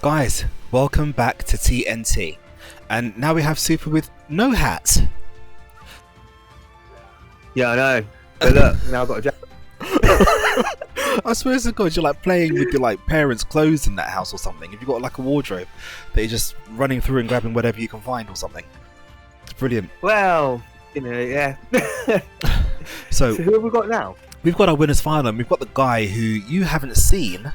Guys, welcome back to TNT. And now we have Super with no hat. Yeah, I know. But look, now I've got a jacket. I swear to God, you're like playing with your like parents' clothes in that house or something. If you've got like a wardrobe that you're just running through and grabbing whatever you can find or something. It's brilliant. Well, you know, yeah. So who have we got now? We've got our winners final and we've got the guy who you haven't seen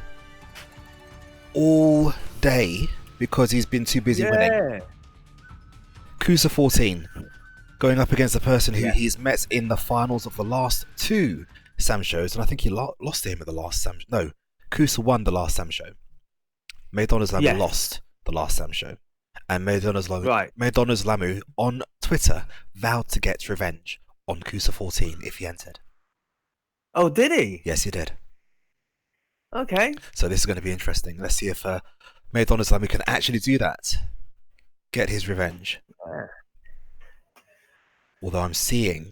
all day because he's been too busy winning. Kusa14 going up against the person who he's met in the finals of the last two SamShos, and I think he lost to him at the last SamSho. No, Kusa won the last SamSho. Madonna's Lamu lost the last SamSho, and Madonna's Lamu on Twitter vowed to get revenge on Kusa14 if he entered. Oh, did he? Yes, he did. Okay. So this is going to be interesting. Let's see if Madonna's Lamu can actually do that. Get his revenge. Although I'm seeing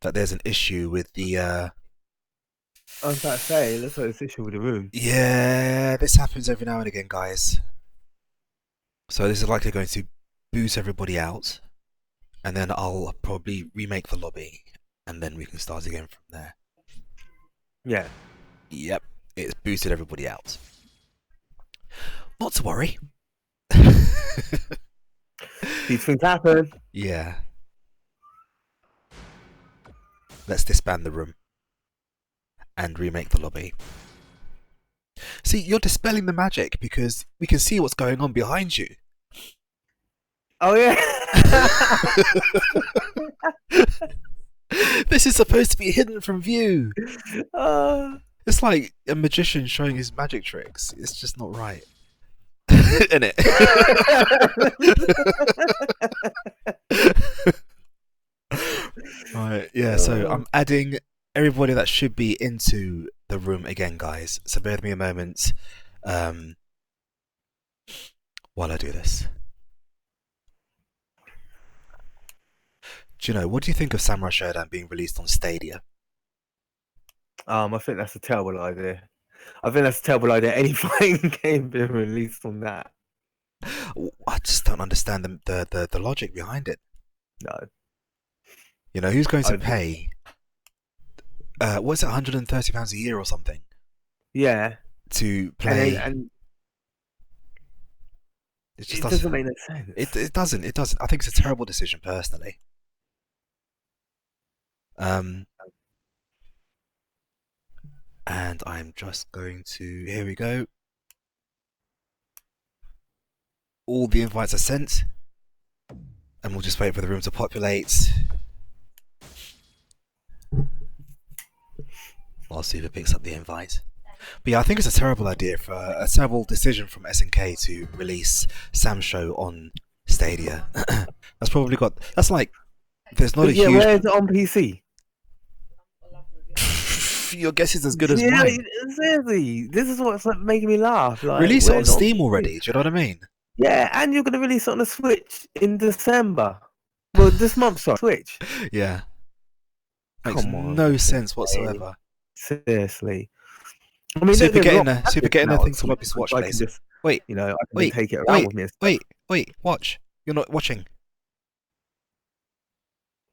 that there's an issue with the... I was about to say, looks like there's an issue with the room. Yeah, this happens every now and again, guys. So this is likely going to boost everybody out. And then I'll probably remake the lobby. And then we can start again from there. Yeah. Yep, it's boosted everybody out. Not to worry. These things happen. Yeah. Let's disband the room and remake the lobby. See, you're dispelling the magic because we can see what's going on behind you. Oh, yeah. This is supposed to be hidden from view. It's like a magician showing his magic tricks. It's just not right. Isn't it? Right, yeah, so I'm adding everybody that should be into the room again, guys. So bear with me a moment while I do this. Do you know, what do you think of Samurai Shodown being released on Stadia? I think that's a terrible idea. I think that's a terrible idea. Any fighting game being released on that. I just don't understand the logic behind it. No. You know, who's going to pay? What's it, £130 a year or something? Yeah. To play. It just doesn't make no sense. It doesn't. It doesn't. I think it's a terrible decision, personally. And I'm just going to. Here we go. All the invites are sent, and we'll just wait for the room to populate. I'll see if it picks up the invite. But yeah, I think it's a terrible idea for a terrible decision from SNK to release SamSho on Stadia. That's probably got. That's like. There's not a huge. Where is it on PC? Your guess is as good as mine. Seriously, this is what's like making me laugh. Like, release it on Steam already. Do you know what I mean? Yeah, and you're going to release it on the Switch in December. Well, this month, sorry. Switch. Yeah. Makes no sense whatsoever. Seriously. I mean, Super getting a thing to lobby watch, please. Wait, you know, I can take it around with me. Wait, watch. You're not watching.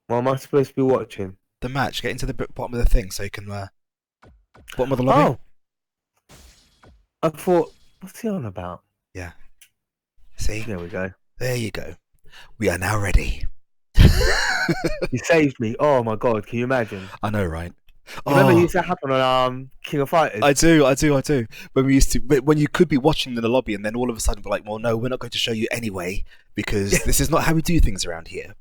What am I supposed to be watching? The match. Get into the bottom of the thing so you can. Bottom of the lobby. Oh. I thought, what's he on about? Yeah. See? There we go. There you go. We are now ready. You saved me. Oh my god, can you imagine? I know, right? Remember, it used to happen on King of Fighters. I do. When you could be watching in the lobby, and then all of a sudden, be like, "Well, no, we're not going to show you anyway because this is not how we do things around here."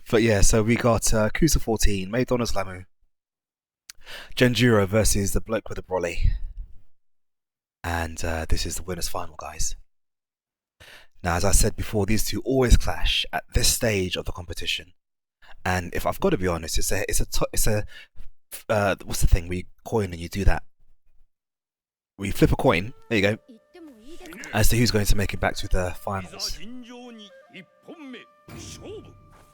But yeah, so we got Kusa14, Madonna's Lamu, Genjuro versus the bloke with the brolly, and this is the winners' final, guys. Now, as I said before, these two always clash at this stage of the competition. And if I've got to be honest, it's a what's the thing? We coin and you do that. We flip a coin. There you go. As to who's going to make it back to the finals.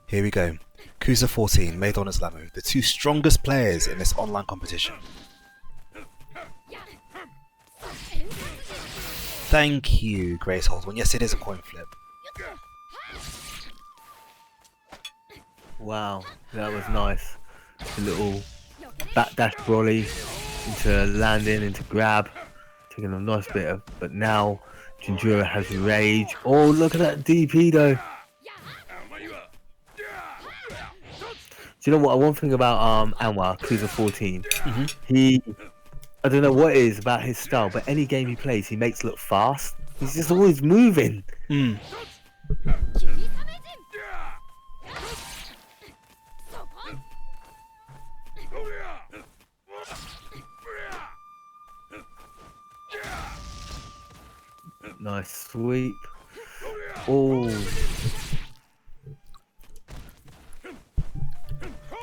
Here we go. Kusa14, Madonna's Lamu, the two strongest players in this online competition. Thank you, Grace Holdsworth. Yes, it is a coin flip. Wow, that was nice. A little backdash brolly into landing, into grab. Taking a nice bit of, but now Jinjuro has rage. Oh, look at that DP though. Do you know what? One thing about Anwar, Cruiser 14, he, I don't know what it is about his style, but any game he plays, he makes look fast. He's just always moving. Nice sweep. Oh.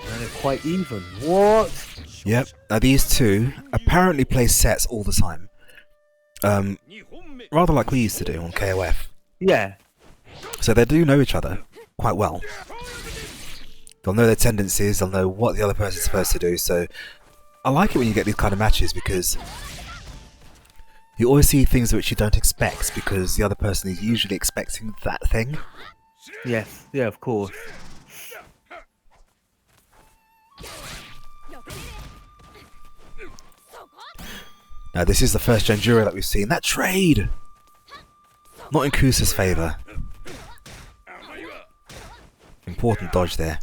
And it's quite even. What? Yep. Now these two apparently play sets all the time. Rather like we used to do on KOF. Yeah. So they do know each other quite well. They'll know their tendencies, they'll know what the other person's supposed to do, so I like it when you get these kind of matches because you always see things which you don't expect because the other person is usually expecting that thing. Yes, yeah, of course. Now this is the first Genjuro that we've seen. That trade! Not in Kusa's favour. Important dodge there.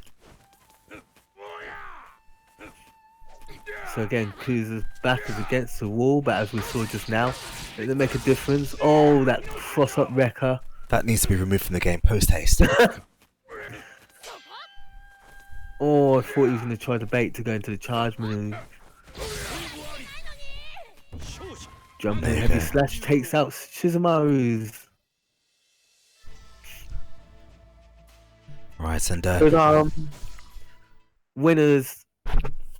So again, Kuza's back is against the wall, but as we saw just now, it didn't make a difference. Oh, that cross-up wrecker. That needs to be removed from the game post-haste. Oh, I thought he was going to try the bait to go into the charge move. Jumping heavy slash takes out Shizumaru's. Right, and But, winners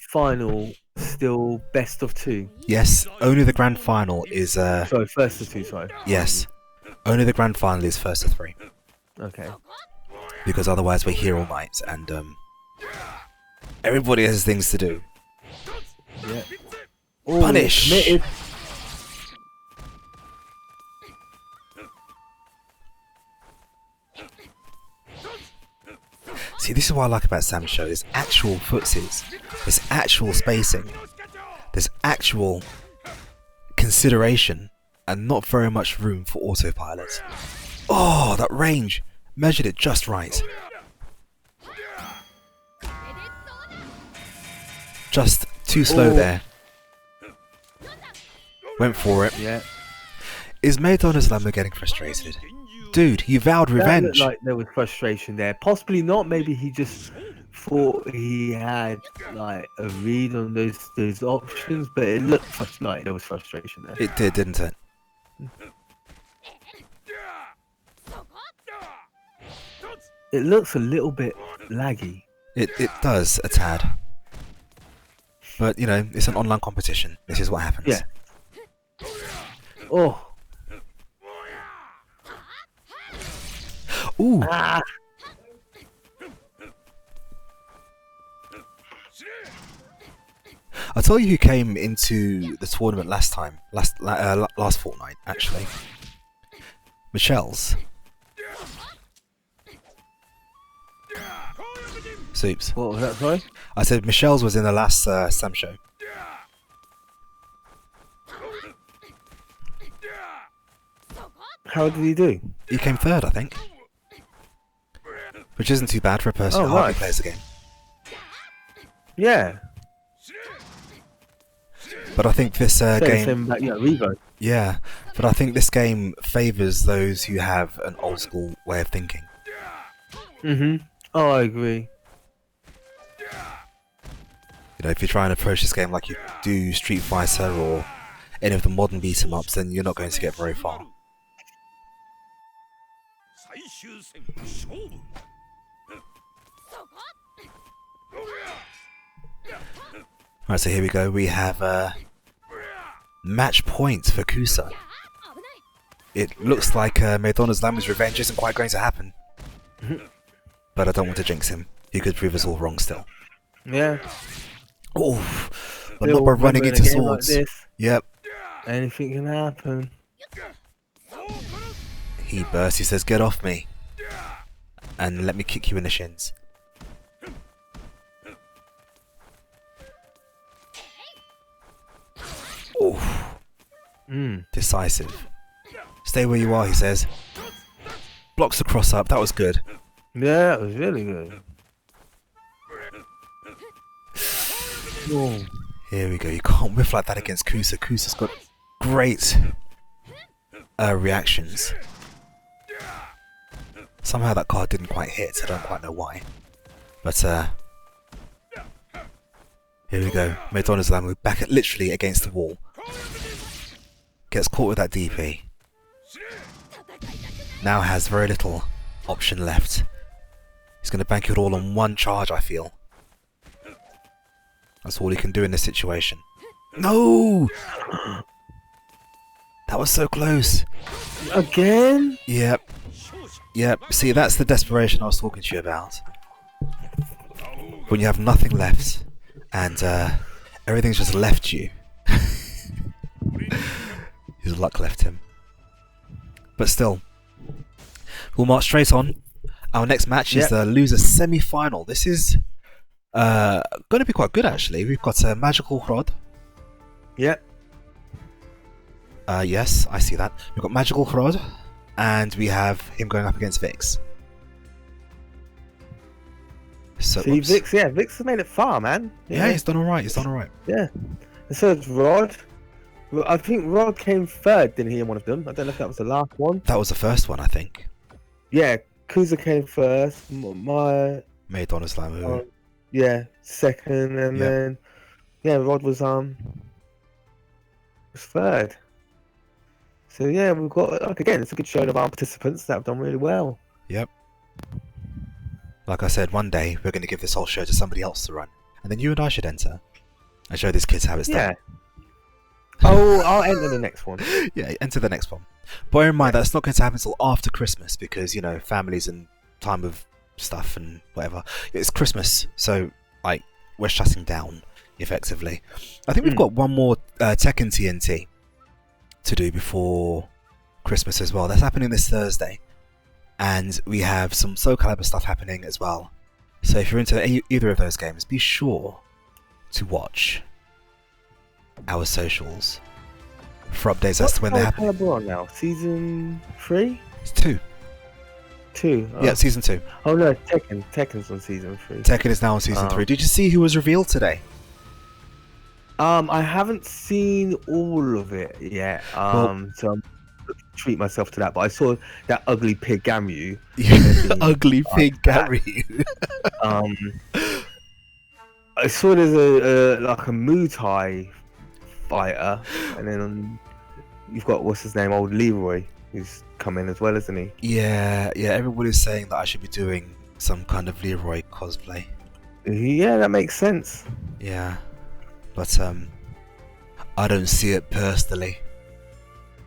final still best of two. yes, only the grand final is Sorry, first of two, sorry. yes. Only the grand final is first of three. Okay. Because otherwise we're here all night and everybody has things to do. Yeah. Oh, Punish! Committed. See, this is what I like about SamSho. There's actual footsies. There's actual spacing. There's actual consideration and not very much room for autopilot. Oh, that range! Measured it just right. Just too slow there. Went for it. Yeah. Is Maidon Islamu getting frustrated? Dude, you vowed revenge. That looked like there was frustration there. Possibly not. Maybe he just thought he had like a read on those options, but it looked like there was frustration there. It did, didn't it? It looks a little bit laggy. It does a tad. But, you know, it's an online competition. This is what happens. Yeah. Oh. Ooh. Ah. I'll tell you who came into the tournament last fortnight, actually. Michelle's. Soups. What was that, sorry? I said Michelle's was in the last SamSho. How did he do? He came third, I think. Which isn't too bad for a person who hardly plays the game. Yeah. But I think this game... Revo. Yeah, but I think this game favours those who have an old school way of thinking. Oh, I agree. You know, if you try and approach this game like you do Street Fighter or any of the modern beat 'em ups, then you're not going to get very far. Alright, so here we go. We have match points for Kusa. It looks like Maidon Islamu's revenge isn't quite going to happen. But I don't want to jinx him. He could prove us all wrong still. Yeah. Oh, but not by running into swords. Like this, yep. anything can happen. He bursts. He says, "Get off me, and let me kick you in the shins." Oof. Decisive. Stay where you are, he says. Blocks the cross up. That was good. Yeah, it was really good. Oh. Here we go. You can't whiff like that against Kusa. Kusa's got great reactions. Somehow that card didn't quite hit. I don't quite know why. But here we go. Madonna's Lamu back at literally against the wall. Gets caught with that DP. Now has very little option left. He's going to bank it all on one charge, I feel. That's all he can do in this situation. No! That was so close. Again? Yep. Yep. See, that's the desperation I was talking to you about. When you have nothing left and everything's just left you. His luck left him. But still, we'll march straight on. Our next match is the loser semi-final. This is going to be quite good, actually. We've got a Magical Rod. Yep. Yes, I see that. We've got Magical Rod, and we have him going up against Vix. So, see, Vix, Vix has made it far, man. Yeah, he's done alright. He's done alright. Yeah. And so it's Rod. I think Rod came third, didn't he, in one of them? I don't know if that was the last one. That was the first one, I think. Yeah, Kuza came first. Madonna's Lamu. Second, and then Rod was third. So yeah, we've got again, it's a good showing of our participants that have done really well. Yep. Like I said, one day we're going to give this whole show to somebody else to run, and then you and I should enter and show these kids how it's done. Oh, I'll enter the next one. Yeah, enter the next one. Bear in mind that's not going to happen until after Christmas because, you know, families and time of stuff and whatever. It's Christmas, so like we're shutting down effectively. I think we've got one more Tekken TNT to do before Christmas as well. That's happening this Thursday. And we have some Soul Calibur stuff happening as well. So if you're into either of those games, be sure to watch our socials for updates as to when they happen. What's on now? Season 3? It's 2. 2? Oh. Yeah, season 2. Oh no, Tekken's on season 3. Tekken is now on season 3. Did you see who was revealed today? I haven't seen all of it yet. So I'm gonna treat myself to that. But I saw that ugly pig Gamryu. Ugly pig Gamryu. I saw there's a Muay Thai fighter, and then you've got what's his name, old Leroy, who's coming as well, isn't he? Yeah. Everybody's saying that I should be doing some kind of Leroy cosplay. Yeah, that makes sense. Yeah, but I don't see it personally.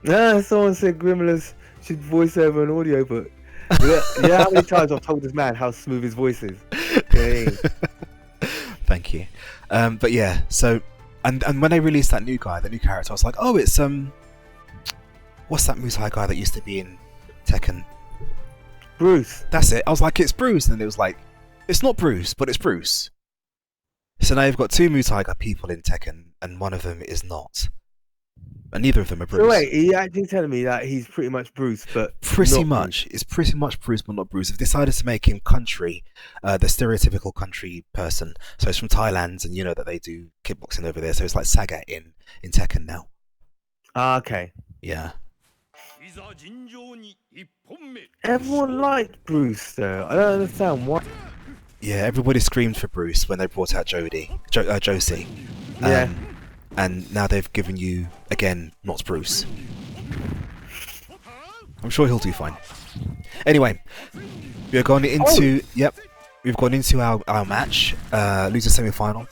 Someone said Grimulus should voice over an audio book. Yeah, how many times I've told this man how smooth his voice is. Yeah. Thank you. But yeah, so and when they released that new guy, that new character, I was like, oh, it's what's that Muay Thai guy that used to be in Tekken? Bruce. That's it. I was like, it's Bruce, and then it was like, it's not Bruce, but it's Bruce. So now you've got two Muay Thai people in Tekken, and one of them is not. And neither of them are Bruce. So wait, are you actually telling me that he's pretty much Bruce, but pretty much. It's pretty much Bruce, but not Bruce. They've decided to make him country, the stereotypical country person. So it's from Thailand, and you know that they do kickboxing over there. So it's like Sagat in Tekken now. Okay. Yeah. Everyone liked Bruce, though. I don't understand why. Yeah, everybody screamed for Bruce when they brought out Josie. Yeah. And now they've given you, again, not Bruce. I'm sure he'll do fine. Anyway, we're going into... Yep, we've gone into our match. Loser semi-final.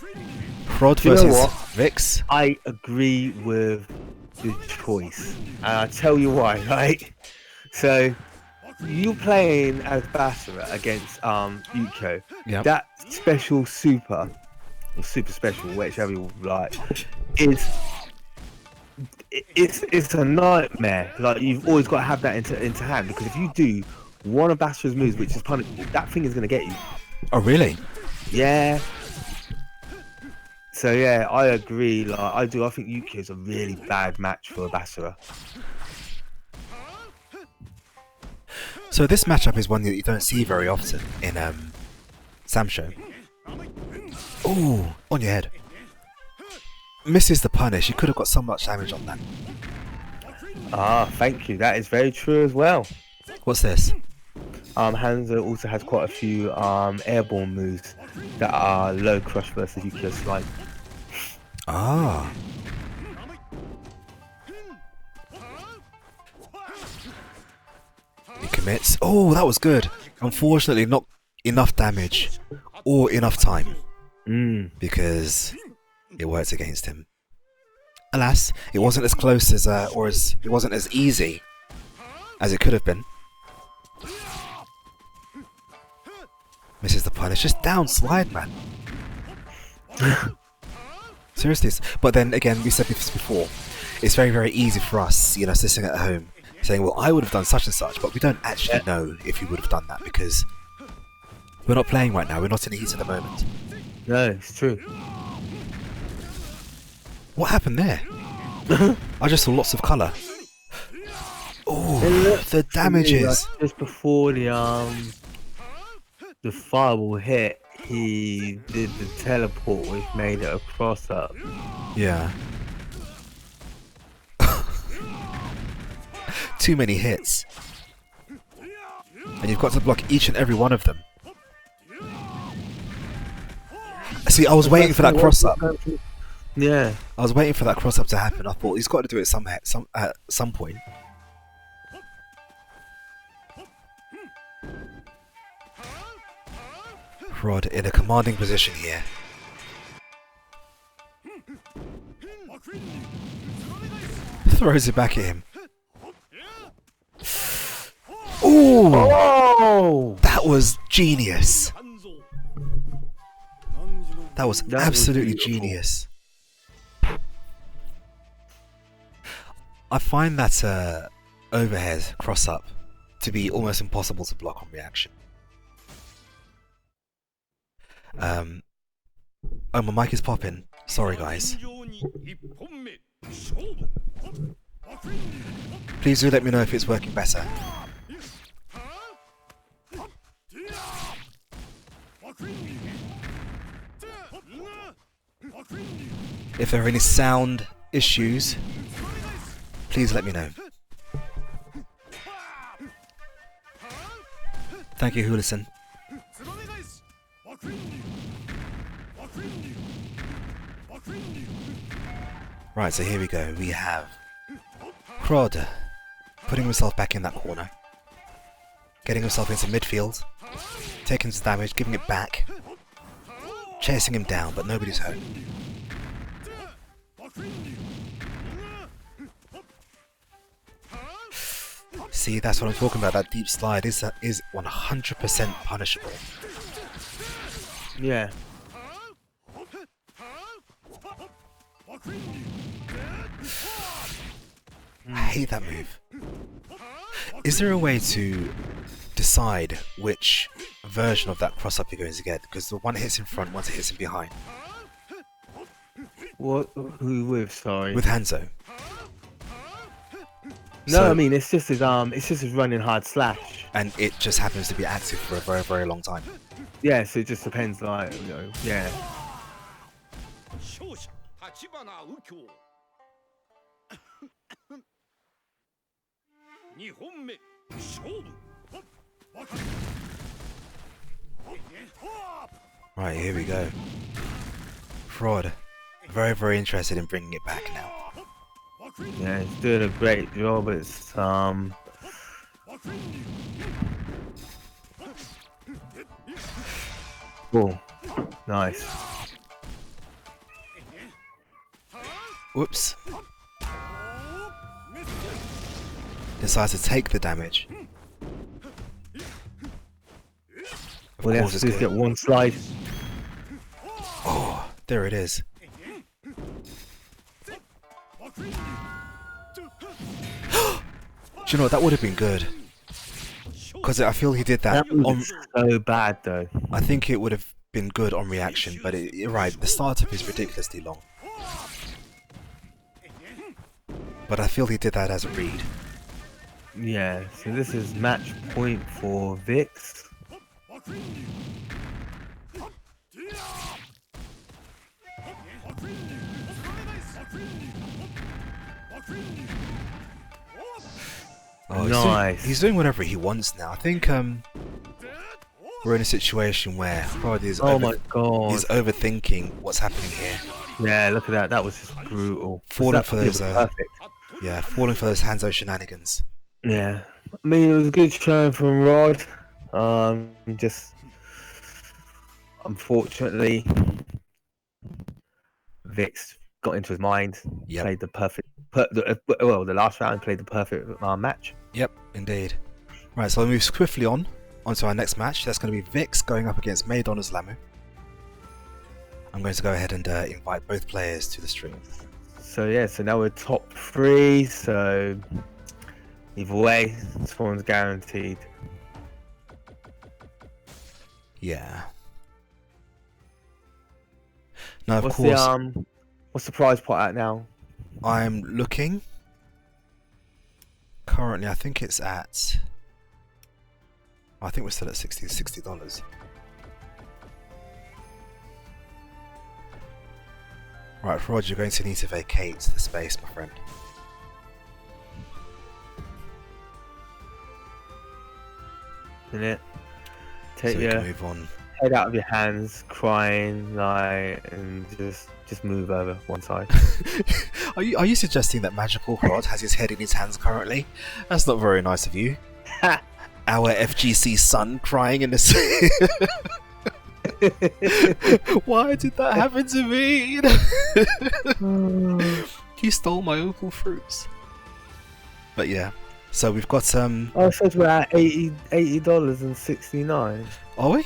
Rod versus Vix. I agree with the choice. And I'll tell you why, right? So, you playing as Basara against Yuko. Yep. That special super... or super special, whichever you like, is it's a nightmare. Like you've always got to have that into hand, because if you do one of Basra's moves, which is punish, that thing is gonna get you. Oh, really? Yeah. So yeah, I agree. Like I do. I think Yukio is a really bad match for Basra. So this matchup is one that you don't see very often in SamSho. Ooh, on your head. Misses the punish. You could have got so much damage on that. Ah, thank you. That is very true as well. What's this? Hanzo also has quite a few airborne moves that are low crush versus Yukio slide. Ah. He commits. Oh, that was good. Unfortunately, not enough damage or enough time because it worked against him. Alas, it wasn't as close as, it wasn't as easy as it could have been. Misses the punish. Just down slide, man. Seriously. But then again, we said this before. It's very, very easy for us, you know, sitting at home saying, well, I would have done such and such, but we don't actually know if you would have done that because we're not playing right now. We're not in the heat of the moment. No, it's true. What happened there? I just saw lots of colour. Oh, the damages. Like just before the fireball hit, he did the teleport, which made it a cross up. Yeah. Too many hits. And you've got to block each and every one of them. See, I was waiting for that cross up. Yeah. I was waiting for that cross up to happen. I thought he's got to do it at some point. Rod in a commanding position here. Throws it back at him. Ooh! Oh! That was genius. That was absolutely genius. I find that overhead cross up to be almost impossible to block on reaction. Oh, my mic is popping. Sorry, guys. Please do let me know if it's working better. If there are any sound issues, please let me know. Thank you, Hulison. Right, so here we go. We have Crod putting himself back in that corner, getting himself into midfield, taking his damage, giving it back, chasing him down, but nobody's hurt. See, that's what I'm talking about. That deep slide is 100% punishable. Yeah. I hate that move. Is there a way to decide which version of that cross-up you're going to get? Because the one hits in front, one hits in behind. What? Who with? Sorry. With Hanzo. No, So- I mean it's just his running hard slash. And it just happens to be active for a very, very long time. Yeah, so it just depends, like, you know, yeah. Right, here we go. Fraud. Very, very interested in bringing it back now. Yeah, it's doing a great job. It's cool. Nice. Whoops. Decides to take the damage. Of Well, course let's it's just good. get one slide. Oh, there it is. Do you know what? That would have been good. Because I feel he did that That was on. so bad though. I think it would have been good on reaction, but you're right. The startup is ridiculously long. But I feel he did that as a read. Yeah, so this is match point for Vix. Oh, Nice. He's doing whatever he wants now. I think we're in a situation where probably he's my god. he's overthinking what's happening here. Yeah, look at that. That was just brutal. Falling for those perfect. yeah, falling for those Hanzo shenanigans. Yeah. I mean, it was a good showing from Rod. Just unfortunately, Vix got into his mind. Yep. Played the perfect. The last round played the perfect match. Yep, indeed. Right, so we'll move swiftly onto our next match. That's going to be Vix going up against Madonna's Lamu. I'm going to go ahead and invite both players to the stream. So yeah, so now we're top 3. So either way, this one's guaranteed. Yeah. Now, of course, what's the prize pot at now? I'm looking. Currently, I think it's at. I think we're still at $60. Right, Rod, you're going to need to vacate the space, my friend. Isn't it? So Take we your can move on. head out of your hands, crying, like, and just move over one side. Are you suggesting that Magical Rod has his head in his hands currently? That's not very nice of you. Our FGC son crying in the sea. Why did that happen to me? He stole my opal fruits. But yeah, so we've got some. Oh, it says we're at $80.69. Are we?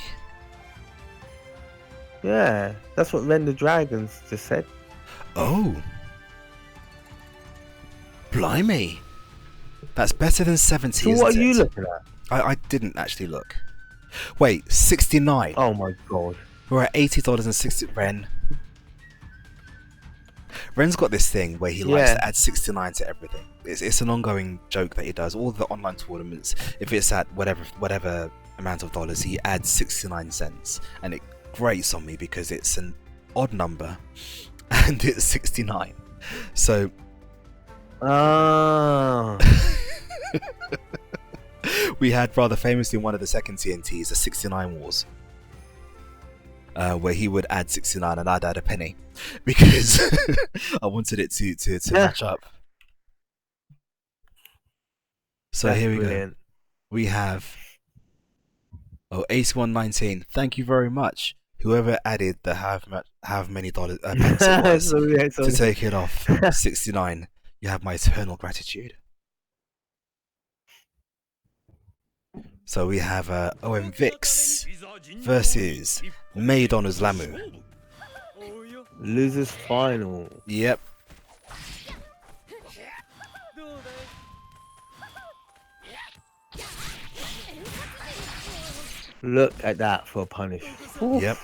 Yeah, that's what Render Dragons just said. Oh, blimey! That's better than 70. So what are you looking at? I didn't actually look. Wait, 69. Oh my god. We're at $80.60. Ren's got this thing where he likes to add 69 to everything. It's an ongoing joke that he does. All the online tournaments, if it's at whatever amount of dollars, he adds 69 cents, and it grates on me because it's an odd number and it's 69. So we had rather famously one of the second TNTs, the 69 Wars, where he would add 69 and I'd add a penny because I wanted it to match up. So that's here we brilliant. go. We have 81.19. Thank you very much, whoever added the have many dollars pence it was to take it off. 69. You have my eternal gratitude. So we have OM Vix versus Madonna's Lamu. Losers final. Yep. Look at that for a punish. Oof. Yep.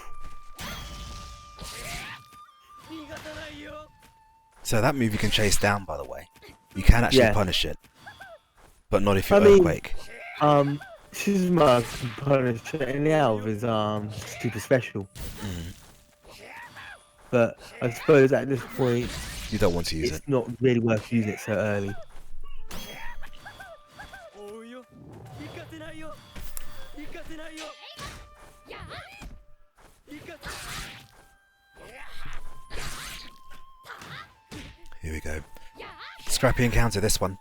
So that move you can chase down, by the way. You can actually punish it, but not if you earthquake. Shizuma can punish it, and the elf is super special. But I suppose at this point You don't want to use it. It's not really worth using it so early. Here we go. Scrappy encounter, this one.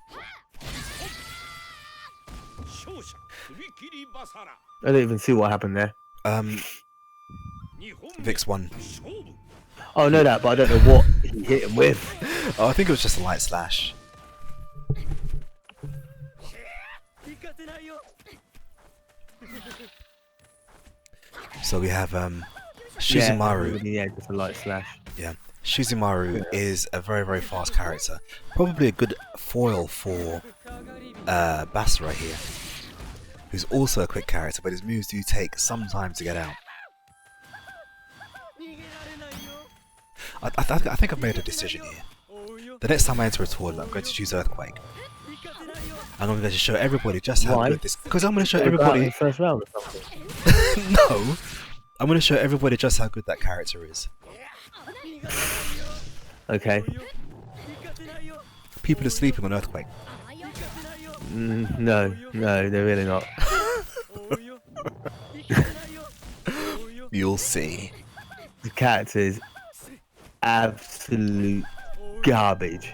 I don't even see what happened there. Vix won. Oh, I know that, but I don't know what he hit him with. Oh, I think it was just a light slash. So we have Shizumaru. Yeah, just a light slash. Yeah. Shizumaru is a very, very fast character. Probably a good foil for Basra here, who's also a quick character, but his moves do take some time to get out. I think I've made a decision here. The next time I enter a tournament, I'm going to choose Earthquake. And I'm going to show everybody just how good this... Because I'm going to show everybody... In the first round or something? No! I'm going to show everybody just how good that character is. Okay. People are sleeping on Earthquake. No, they're really not. You'll see. The character is absolute garbage.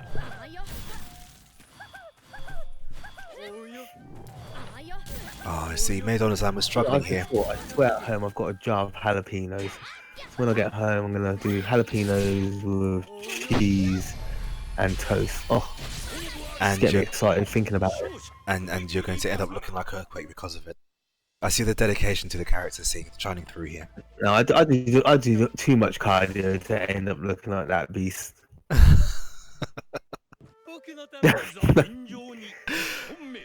Oh, I see. Madonna's was struggling here. I swear at home I've got a jar of jalapenos. So when I get home, I'm gonna do jalapenos with cheese and toast. Oh, and get me excited thinking about it. And you're going to end up looking like Earthquake because of it. I see the dedication to the character shining through here. No, I do too much cardio to end up looking like that beast.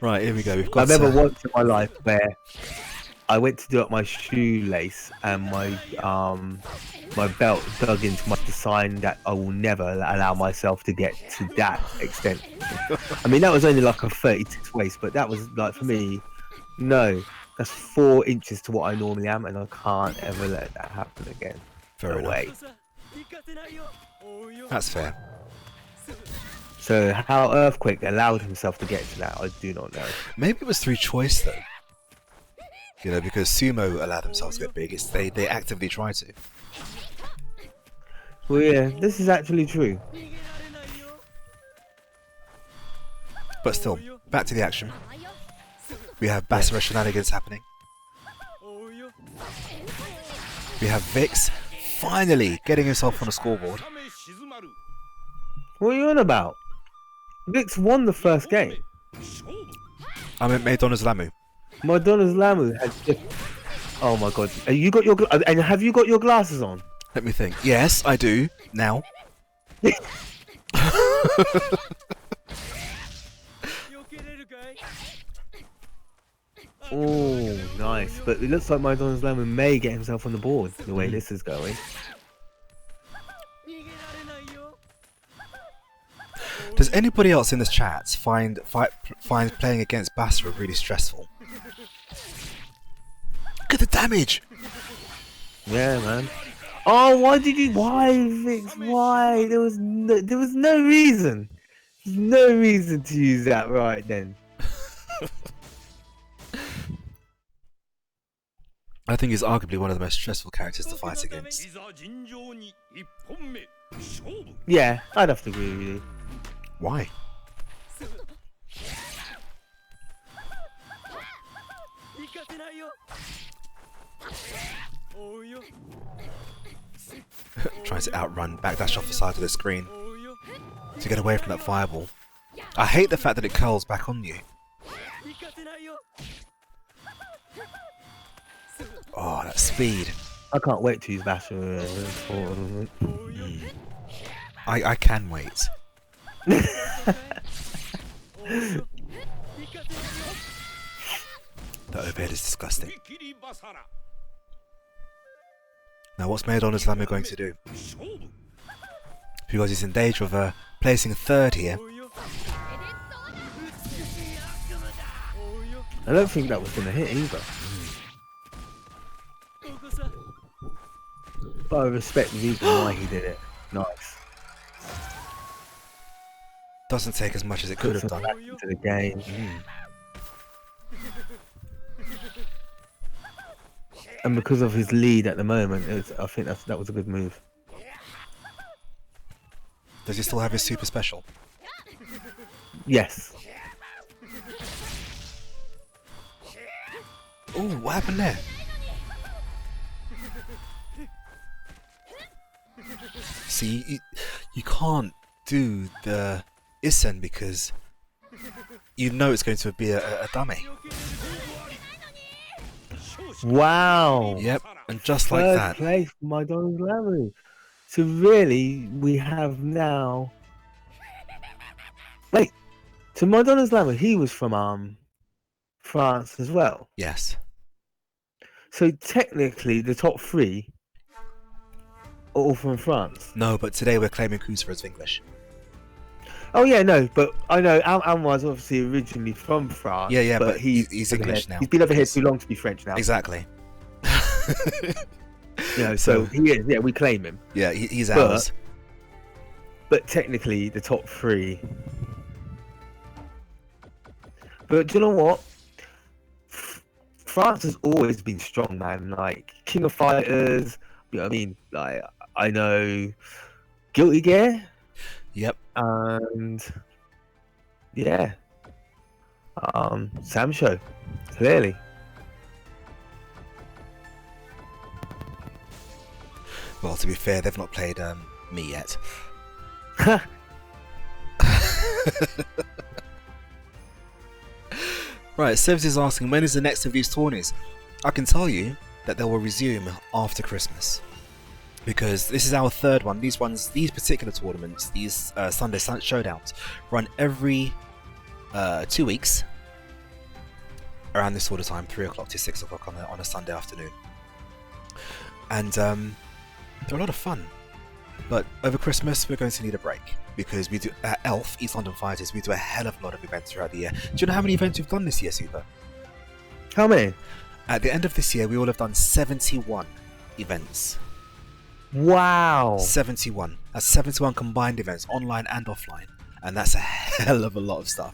Right, here we go. We've got. I've never once in my life where I went to do up my shoelace and my my belt dug into my sign that I will never allow myself to get to that extent. I mean, that was only like a 36 waist, but that was like for me, no, that's 4 inches to what I normally am, and I can't ever let that happen again. Fair enough. That's fair. So how Earthquake allowed himself to get to that, I do not know. Maybe it was through choice though. You know, because Sumo allow themselves to get big. They actively try to. Well, yeah, this is actually true. But still, back to the action. We have Basra shenanigans happening. We have Vix finally getting himself on the scoreboard. What are you on about? Vix won the first game. I meant Madonna's Lamu. Madonna's Lamu has just... Oh my god. Have you got your glasses on? Let me think. Yes, I do. Now. Oh, nice. But it looks like Madonna's Lamu may get himself on the board the way this is going. Does anybody else in this chat find playing against Basra really stressful? Look at the damage! Yeah, man. Oh, why, Vix? Why? There was no reason. There's no reason to use that right then. I think he's arguably one of the most stressful characters to fight against. Yeah, I'd have to agree with you. Why? Trying to outrun, backdash off the side of the screen to get away from that fireball. I hate the fact that it curls back on you. Oh, that speed. I can't wait to use Basher. I can wait. The overhead is disgusting. Now what's Madonna's Lamu going to do? Because he's in danger of placing third here. I don't think that was going to hit either. But I respect the reason why he did it. Nice. Doesn't take as much as it could have done. Into the game. And because of his lead at the moment, I think that was a good move. Does he still have his super special? Yes. Ooh, what happened there? See, you can't do the Isen because you know it's going to be a dummy. Wow. Yep, and just like that. Third place for Madonna's Lamu. So really, we have now. Wait. So Madonna's Glamour, he was from France as well. Yes. So technically, the top 3 are all from France. No, but today we're claiming Kusa as English. Oh yeah, no, but I know Anwar's obviously originally from France. Yeah, but he's English now. He's been over here too long to be French now. Exactly. You know, so he is. Yeah, we claim him. Yeah, he's ours. But technically, the top 3. But do you know what? France has always been strong, man. Like King of Fighters. You know what I mean? Like I know Guilty Gear. Yep. And yeah, SamSho, clearly. Well, to be fair, they've not played me yet. Right, Sevs is asking, when is the next of these tourneys? I can tell you that they will resume after Christmas. Because this is our 3rd one. These particular tournaments, these Sunday Showdowns, run every 2 weeks around this sort of time, 3 o'clock to 6 o'clock on a Sunday afternoon. And they're a lot of fun. But over Christmas, we're going to need a break. Because we do, at ELF, East London Fighters, we do a hell of a lot of events throughout the year. Do you know how many events we've done this year, Super? How many? At the end of this year, we will have done 71 events. Wow. 71. That's 71 combined events, online and offline. And that's a hell of a lot of stuff.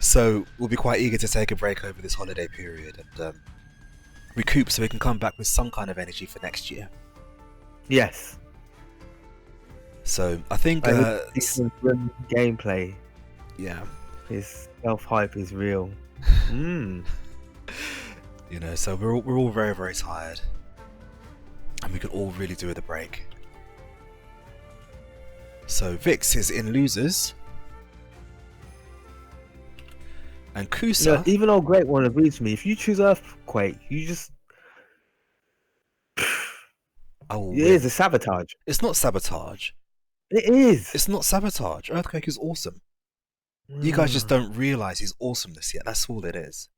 So we'll be quite eager to take a break over this holiday period and recoup so we can come back with some kind of energy for next year. Yes. So I think gameplay. Yeah. His self-hype is real. You know, so we're all very, very tired. And we could all really do with a break. So Vix is in losers. And Kusa... Yeah, even old Great One agrees with me. If you choose Earthquake, you just... Oh, it is a sabotage. It's not sabotage. It is. It's not sabotage. Earthquake is awesome. You guys just don't realise his awesomeness yet. That's all it is.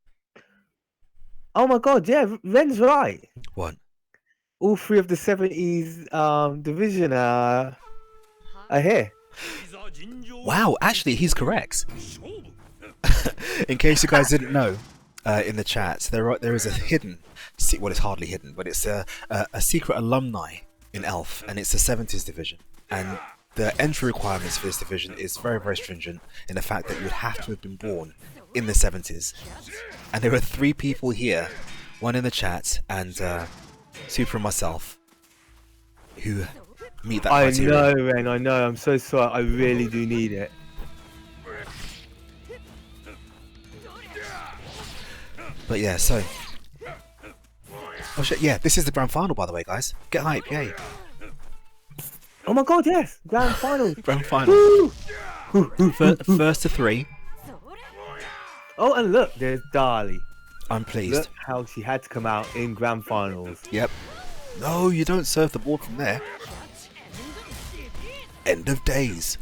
Oh my god, yeah, Ren's right. What? All 3 of the 70s division are here. Wow, actually, he's correct. In case you guys didn't know, in the chat, there is a hidden, well, it's hardly hidden, but it's a secret alumni in ELF, and it's the 70s division. And the entry requirements for this division is very, very stringent in the fact that you would have to have been born in the 70s. And there are 3 people here, one in the chat, and Super and myself, who meet that criteria. I know, Ren, I know. I'm so sorry. I really do need it. But yeah, so... Oh shit, yeah, this is the grand final, by the way, guys. Get hype, yay. Oh my god, yes! Grand final! Grand final. First to 3. Oh, and look, there's Dali. I'm pleased. Look how she had to come out in grand finals. Yep. No, you don't serve the board from there. End of days.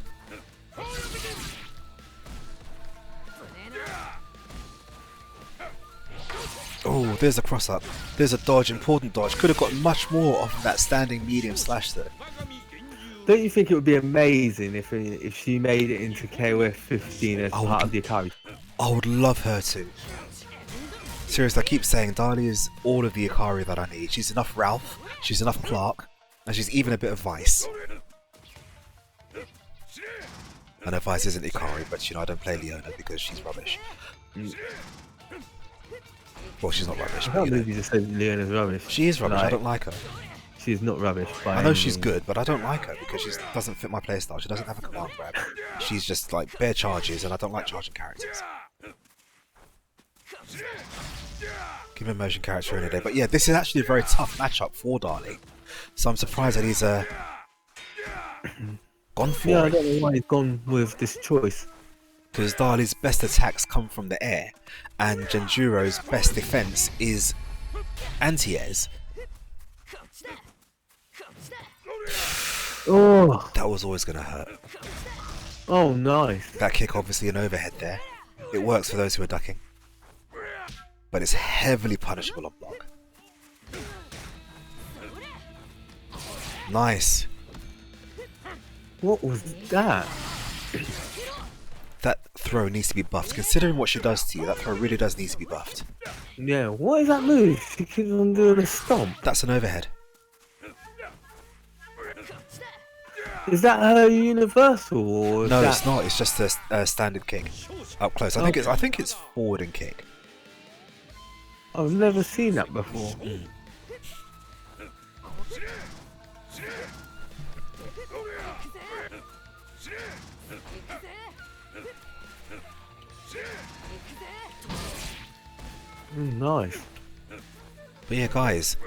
Oh, there's a cross up. There's a dodge, important dodge. Could have got much more off of that standing medium slash there. Don't you think it would be amazing if she made it into KOF 15 as part of the Akari? I would love her to. Seriously, I keep saying Dali is all of the Akari that I need. She's enough Ralph, she's enough Clark, and she's even a bit of Vice. I know Vice isn't Ikari, but you know, I don't play Leona because she's rubbish. Well, she's not rubbish. I can't believe you just said Leona's rubbish. She is rubbish, I don't like her. She is not rubbish. I know she's good, but I don't like her because she doesn't fit my playstyle. She doesn't have a command grab. She's just like bare charges, and I don't like charging characters. Give him a motion character any day. But yeah, this is actually a very tough matchup for Dali. So I'm surprised that he's gone for it. I don't know why he's gone with this choice. Because Dali's best attacks come from the air, and Genjuro's best defense is anti-airs. Oh, That was always going to hurt. oh, nice. That kick, obviously an overhead there. It works for those who are ducking. But it's heavily punishable on block. Nice. What was that? That throw needs to be buffed. Considering what she does to you, that throw really does need to be buffed. Yeah, what is that move? She keeps on doing a stomp. That's an overhead. Is that her universal or is No, that... it's not. It's just a standard kick up close. I think it's forward and kick. I've never seen that before. Nice. But yeah, guys,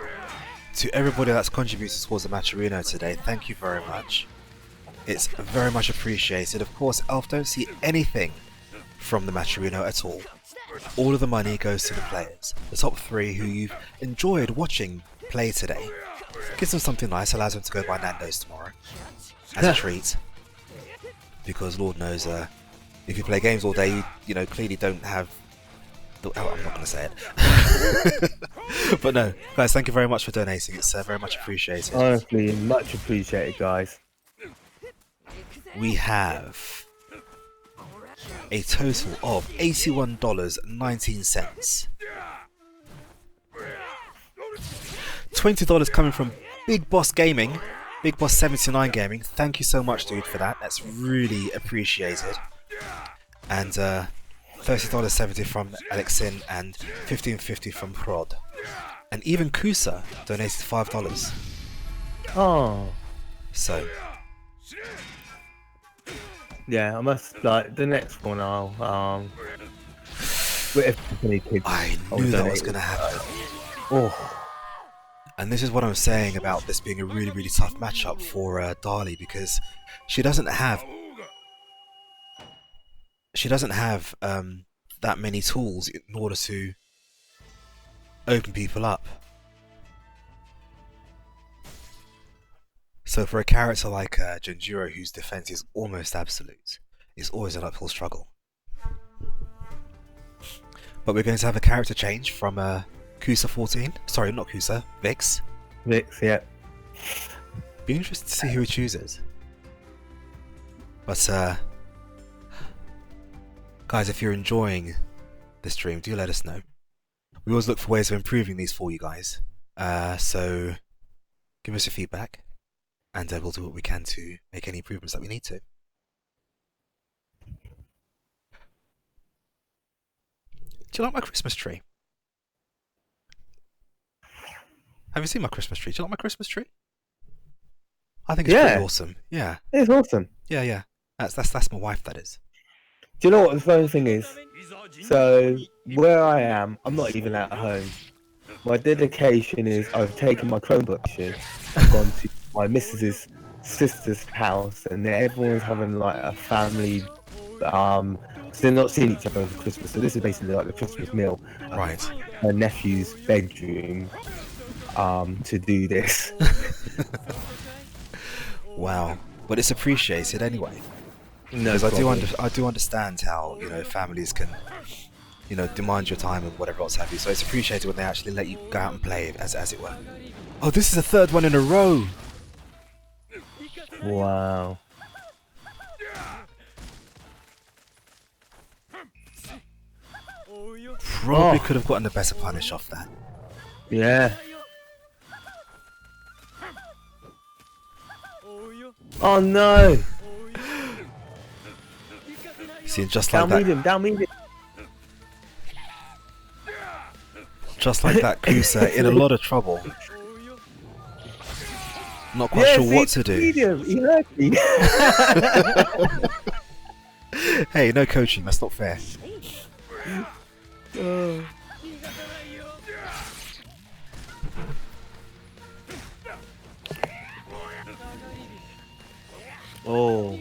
to everybody that's contributed towards the Matcherino today, thank you very much. It's very much appreciated. Of course, Elf don't see anything from the Matcherino at all. All of the money goes to the players, the top 3 who you've enjoyed watching play today. Gives them something nice, allows them to go buy Nando's tomorrow as a treat. Because Lord knows, if you play games all day, you know, clearly don't have... I'm not going to say it. But no, guys, thank you very much for donating. It's very much appreciated. Honestly, much appreciated, guys. We have a total of $81.19. $20 coming from Big Boss Gaming, Big Boss 79 Gaming. Thank you so much, dude, for that. That's really appreciated. And $30.70 from Alexin and $15.50 from Prod. And even Kusa donated $5. Oh. So yeah, I must like the next one. I'll if any kids, I knew that was gonna happen. Oh. And this is what I'm saying about this being a really, really tough matchup for Dali, because she doesn't have that many tools in order to open people up. So for a character like Genjuro, whose defense is almost absolute, it's always an uphill struggle. But we're going to have a character change from Kusa 14. Sorry, not Kusa, Vix. Vix, yeah. Be interested to see who he chooses. But guys, if you're enjoying the stream, do let us know. We always look for ways of improving these for you guys. So give us your feedback, and we'll do what we can to make any improvements that we need to. Do you like my Christmas tree? Have you seen my Christmas tree? Do you like my Christmas tree? I think it's pretty awesome. Yeah. It's awesome. Yeah, yeah. That's my wife, that is. Do you know what the funny thing is? So where I am, I'm not even at home. My dedication is I've taken my Chromebook shit, I've gone to my missus's sister's house, and everyone's having like a family. So they're not seeing each other over Christmas. So this is basically like the Christmas meal. Right. My nephew's bedroom. To do this. Wow, but it's appreciated anyway. No, because I do understand how, you know, families can, you know, demand your time and whatever else have you. So it's appreciated when they actually let you go out and play, as it were. Oh, this is the third one in a row. Wow. Probably could have gotten a better punish off that. Yeah. Oh no! See, just like that. Down medium. Just like that, Kusa in a lot of trouble. Not quite sure what to do. Medium, exactly. Hey, no coaching. That's not fair. Oh.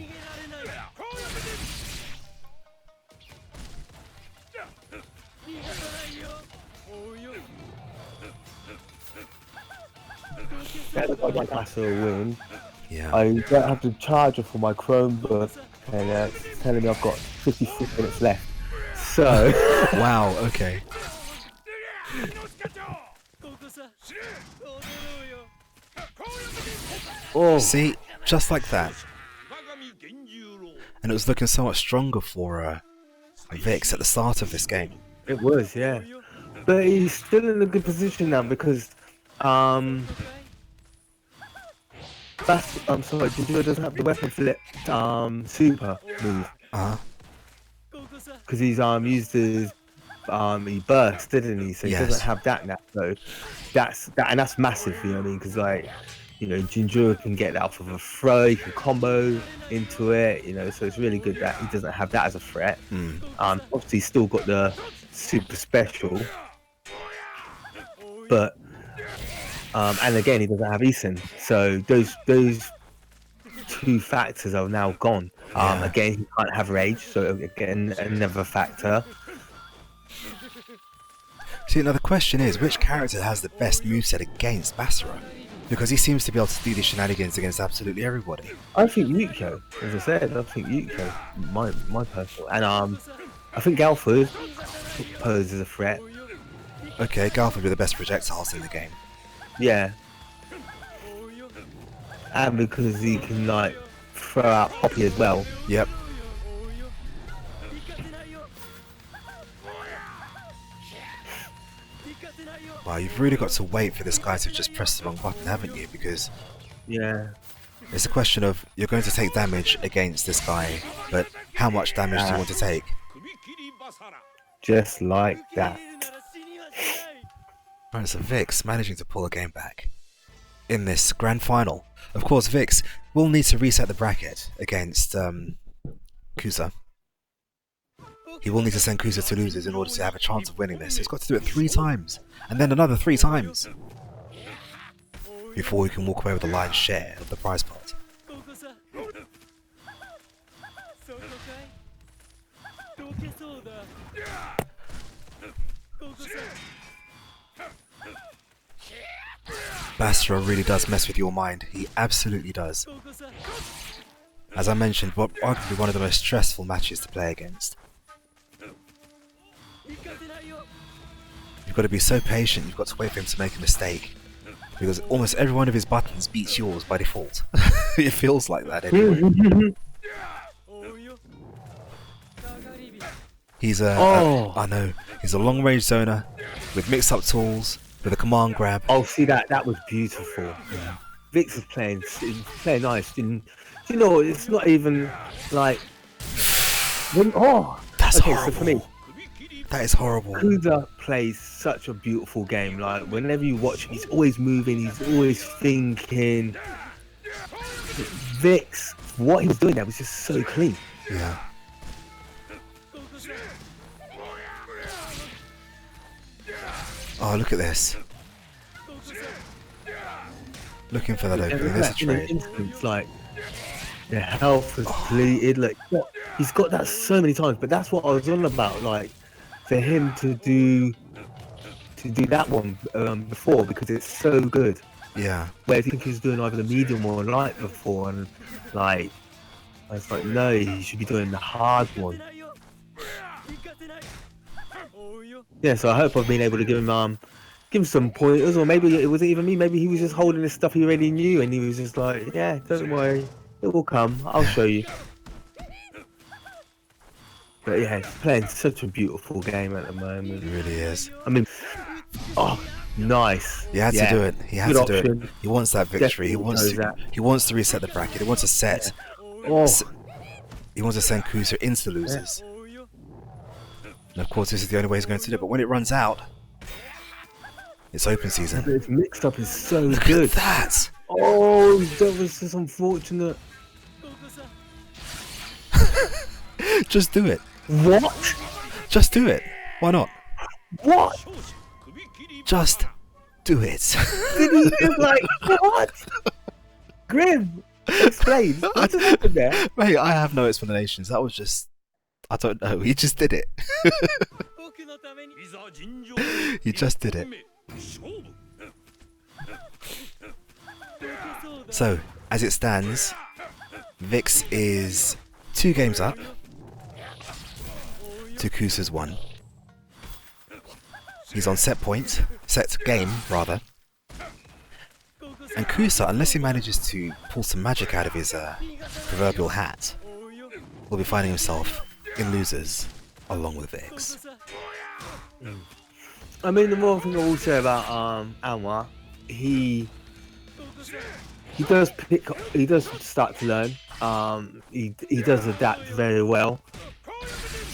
That's a win. Yeah. I don't have the charger for my Chromebook, and it's telling me I've got 53 minutes left. So, Wow. Okay. oh, See, just like that, and it was looking so much stronger for Vix at the start of this game. it was, yeah. But he's still in a good position now because, I'm sorry, Jinjuro doesn't have the weapon flip, super move. Uh huh. Because he's used his he burst, didn't he? So he Yes. doesn't have that now. So that's massive, you know what I mean? Because like, you know, Jinjuro can get that off of a throw, he can combo into it, you know. So it's really good that he doesn't have that as a threat. Obviously he's still got the super special, but and again he doesn't have Eason. So those two factors are now gone. Yeah. Again, he can't have rage, so again another factor. See, now the question is, which character has the best moveset against Basara? Because he seems to be able to do these shenanigans against absolutely everybody. I think Yuko, as I said, I think Yuko, my personal, and I think Galford poses a threat. Okay, Garth would be the best projectiles in the game. Yeah, and because he can like throw out Poppy as well. Yep. Wow, you've really got to wait for this guy to just press the wrong button, haven't you? Because Yeah, it's a question of you're going to take damage against this guy, but how much damage do you want to take? just like that. Right, so Vix managing to pull a game back in this grand final. Of course, Vix will need to reset the bracket against Kusa. He will need to send Kusa to losers in order to have a chance of winning this. He's got to do it 3 times, and then another 3 times, before he can walk away with the lion's share of the prize pot. Basra really does mess with your mind. He absolutely does. As I mentioned, arguably one of the most stressful matches to play against. You've got to be so patient, you've got to wait for him to make a mistake. Because almost every one of his buttons beats yours by default. It feels like that anyway. He's I know, he's a long range zoner with mix up tools, with a command grab. Oh, see that was beautiful. Yeah. Vix is playing nice. And you know, it's not even like That's okay, horrible. so for me, That is horrible. Kuda plays such a beautiful game. Like whenever you watch him, he's always moving, he's always thinking. Vix, what he was doing there was just so clean. Yeah. Oh, look at this. Looking for that opening. There's a In an trade. instant, like the health was depleted. Like he's got that so many times, but that's what I was on about. Like for him to do that one before, because it's so good. Yeah. Whereas I think he was doing either the medium or light before, and like I was like, no, he should be doing the hard one. Yeah, so I hope I've been able to give him some pointers, or maybe it wasn't even me. Maybe he was just holding this stuff he already knew, and he was just like, yeah, don't worry, it will come. I'll show you. But yeah, he's playing such a beautiful game at the moment. It really is. I mean, oh, nice. He had to do it. He had Good to do it. option. He wants that victory. Definitely He wants to reset the bracket. He wants to set. Oh, He wants to send Kusa into the losers. And of course, this is the only way he's going to do it. But when it runs out, it's open season. but his mixed up is so Look good. at that! Oh, that was just unfortunate. Just do it. What? Just do it. Why not? What? Just do it. Did he just like what? Grim, explain. What just happened there? Mate, I have no explanations. That was just... I don't know. He just did it. He just did it. So, as it stands, Vix is 2 games up to Kusa's 1. He's on set game rather. And Kusa, unless he manages to pull some magic out of his proverbial hat, will be finding himself in losers along with Vix. I mean, the more thing I will say about Anwar, he does start to learn. He does adapt very well.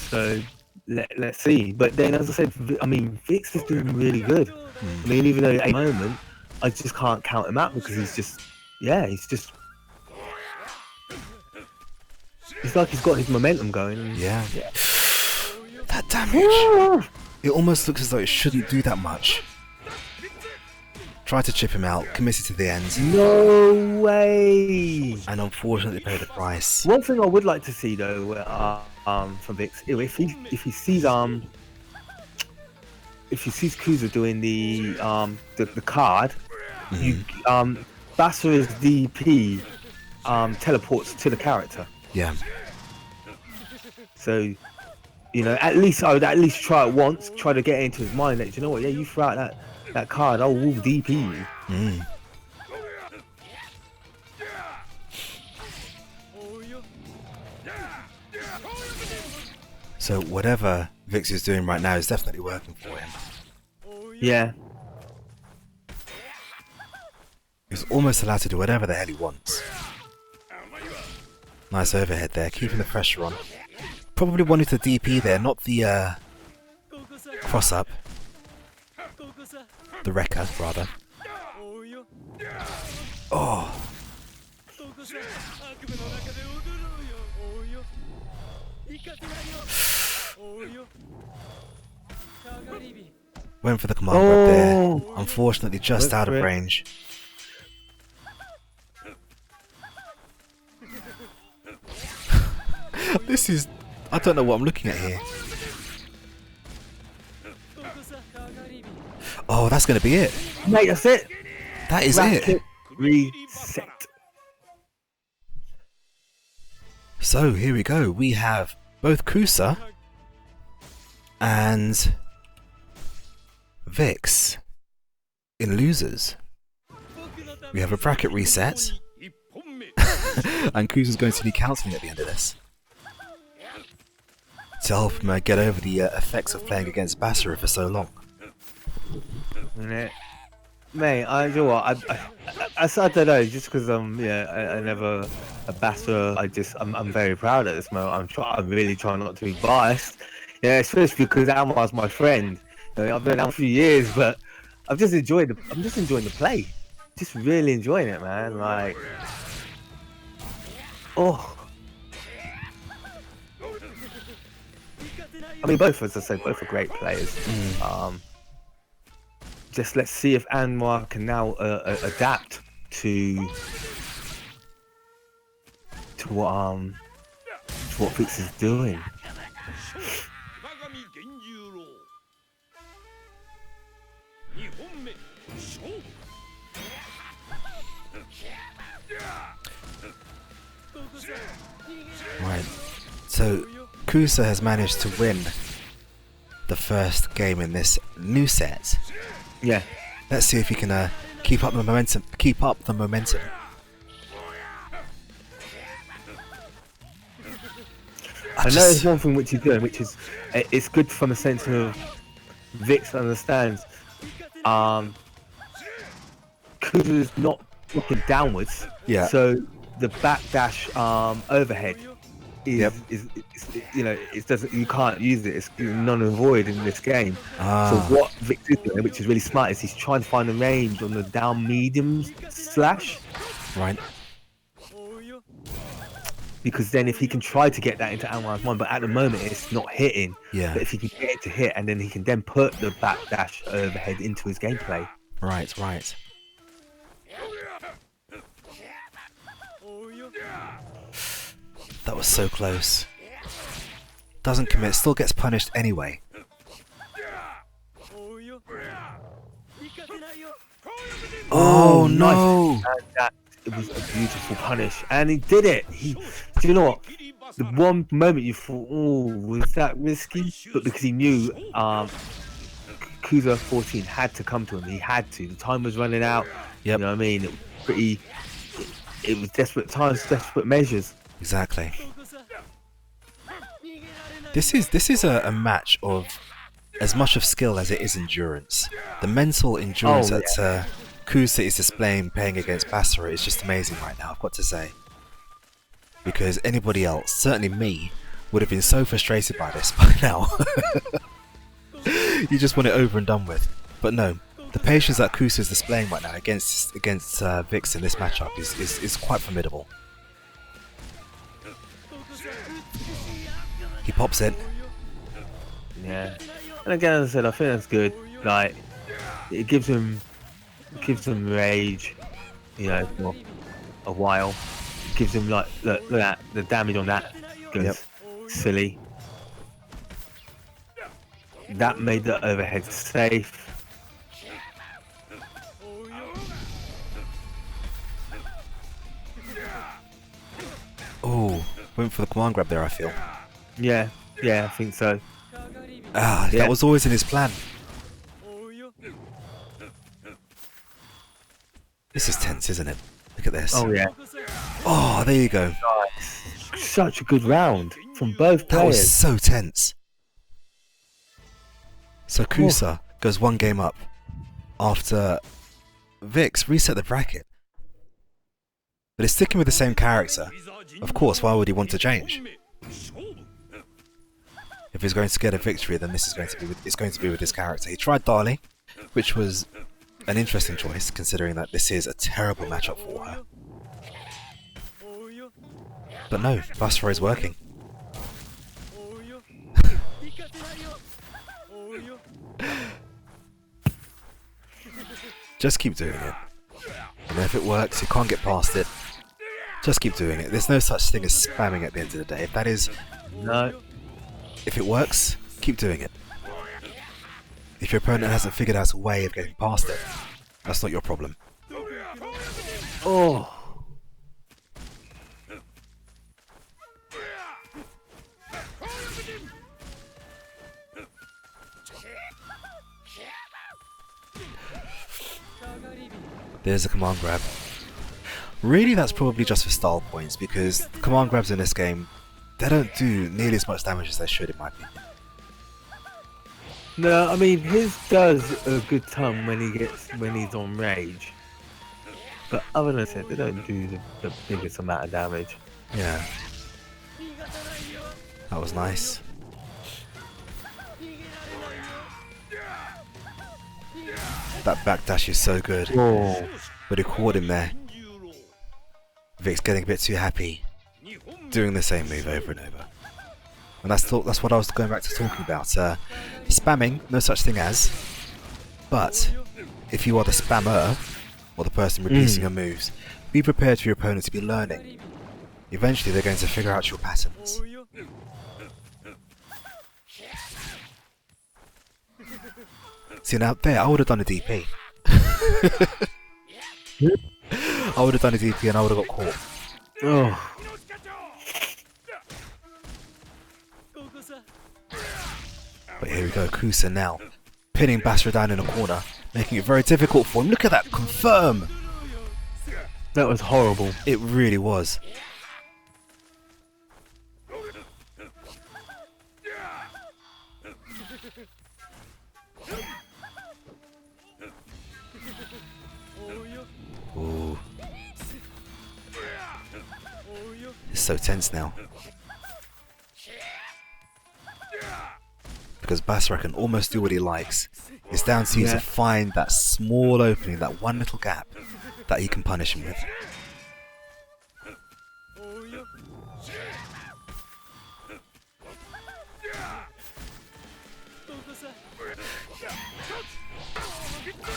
So let's see. But then, as I said, I mean, Vix is doing really good. I mean, even though at the moment I just can't count him out because it's like he's got his momentum going. Yeah. That damage. It almost looks as though it shouldn't do that much. Tried to chip him out, committed to the end. No way! And unfortunately paid the price. One thing I would like to see though, from Vix, if he sees Kusa doing the card, Basara's DP teleports to the character. Yeah. So, you know, at least I would at least try it once, try to get into his mind that, you know what, yeah, you throw out that card, I will DP you. So whatever Vix is doing right now is definitely working for him. Yeah. He's almost allowed to do whatever the hell he wants. Nice overhead there, keeping the pressure on. Probably wanted to DP there, not the cross up. The wrecker, rather. Oh. Went for the command grab there. Unfortunately, just out of range. This is... I don't know what I'm looking at here. Oh, that's going to be it. Mate, that's it. That is it. Reset. So, here we go. We have both Kusa and Vix in losers. We have a bracket reset. And Kusa's going to be counseling at the end of this to help him get over the effects of playing against Basara for so long. Mate, I you know what, I don't know, just because I never a Basara, I'm very proud at this moment. I'm really trying not to be biased. Yeah, especially because Almar's my friend. You know, I've been out for a few years, but I'm just enjoying the play. Just really enjoying it, man. Like, oh. I mean, both, as I said, both are great players. Just let's see if Anwar can now adapt to what Vix is doing. Right, so Kusa has managed to win the first game in this new set. Yeah. Let's see if he can keep up the momentum. I know there's one thing which he's doing, which is it's good from a sense of Vix understands. Kusa's not looking downwards. Yeah. So the backdash overhead is you know, it doesn't, you can't use it. It's null and void in this game. So what Vix is doing, which is really smart, is he's trying to find the range on the down medium slash. Right. Because then if he can try to get that into Anwar's mind, but at the moment it's not hitting. Yeah. But if he can get it to hit, and then he can then put the backdash overhead into his gameplay. Right, right. That was so close. Doesn't commit, still gets punished anyway. Oh Nice. no! And that, it was a beautiful punish, and he did it. Do you know what? The one moment you thought, oh, was that risky? But because he knew Kuza 14 had to come to him, he had to. The time was running out. Yep. You know what I mean? It was pretty. It was desperate times, desperate measures. Exactly. This is a match of as much of skill as it is endurance. The mental endurance that Kusa is displaying playing against Basra is just amazing right now, I've got to say. Because anybody else, certainly me, would have been so frustrated by this by now. You just want it over and done with. But no, the patience that Kusa is displaying right now against Vix in this matchup is quite formidable. He pops it. Yeah, and again, as I said, I think that's good. Like, it gives him rage, you know, for a while. It gives him like look at the damage on that goes silly. That made the overhead safe. Oh, went for the command grab there, I feel. Yeah, I think so. That was always in his plan. This is tense, isn't it? Look at this. Oh yeah. Oh, there you go. Nice. Such a good round from both players. That was so tense. So Kusa goes one game up after Vix reset the bracket. But it's sticking with the same character. Of course, why would he want to change? If he's going to get a victory, then this is going to be with his character. He tried Dali, which was an interesting choice, considering that this is a terrible matchup for her. But no, Basra is working. Just keep doing it. And if it works, you can't get past it. Just keep doing it. There's no such thing as spamming at the end of the day. If that is... No. If it works, keep doing it. If your opponent hasn't figured out a way of getting past it, that's not your problem. Oh. There's a command grab. Really, that's probably just for style points, because command grabs in this game, they don't do nearly as much damage as they should, in my opinion. No, I mean his does a good ton when he's on rage. But other than that, they don't do the biggest amount of damage. Yeah. That was nice. That backdash is so good. Oh. But he caught him there. Vic's getting a bit too happy, doing the same move over and over. And that's what I was going back to talking about. Spamming, no such thing as. But if you are the spammer, or the person repeating your moves, be prepared for your opponent to be learning. Eventually they're going to figure out your patterns. See, now there, I would have done a DP. I would have done a DP and I would have got caught. Oh. But here we go, Kusa now pinning Basra down in a corner, making it very difficult for him. Look at that, confirm! That was horrible. It really was. Ooh. It's so tense now. Because Basra can almost do what he likes. It's down to you to find that small opening, that one little gap that he can punish him with.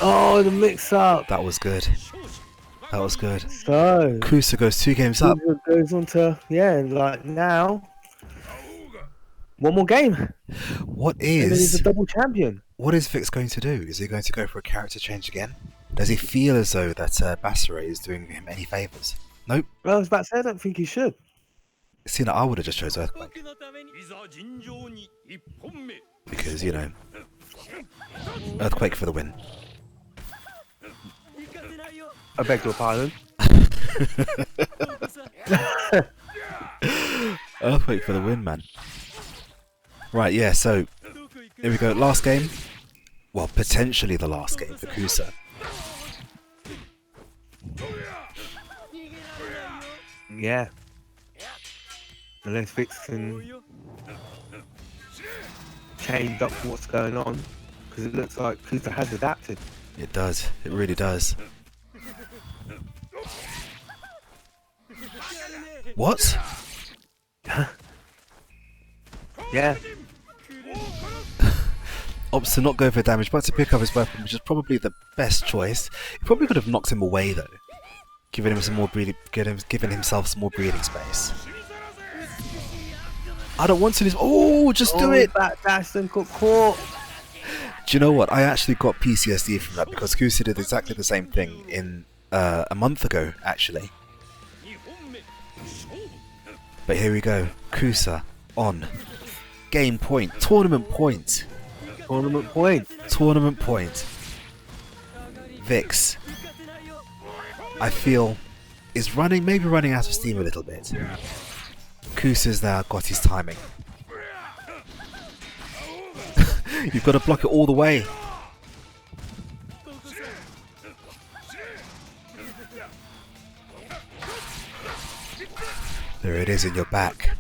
Oh, the mix-up. That was good. That was good. So Kusa goes 2 games up. Kusa goes on to like now. One more game. What And then he's is a double champion. What is Vix going to do? Is he going to go for a character change again? Does he feel as though that Basara is doing him any favours? Nope. Well, I was about to say, I don't think he should. See, I would have just chose Earthquake. Because, you know, Earthquake for the win. I beg your pardon. Earthquake for the win, man. Right, yeah, so here we go. Last game. Well, potentially the last game for Kusa. Yeah. Unless Vix can change up what's going on, because it looks like Kusa has adapted. It does. It really does. What? Yeah. Opts to not go for damage, but to pick up his weapon, which is probably the best choice. He probably could have knocked him away though, giving him some more breathing, giving himself some more breathing space. I don't want to lose. Oh, just do it! That dash and got caught. Do you know what? I actually got PTSD from that because Kusa did exactly the same thing in a month ago, actually. But here we go. Kusa on. Game point. Tournament point. Tournament point. Tournament point. Vix, I feel, is maybe running out of steam a little bit. Kusa's now got his timing. You've got to block it all the way. There it is in your back.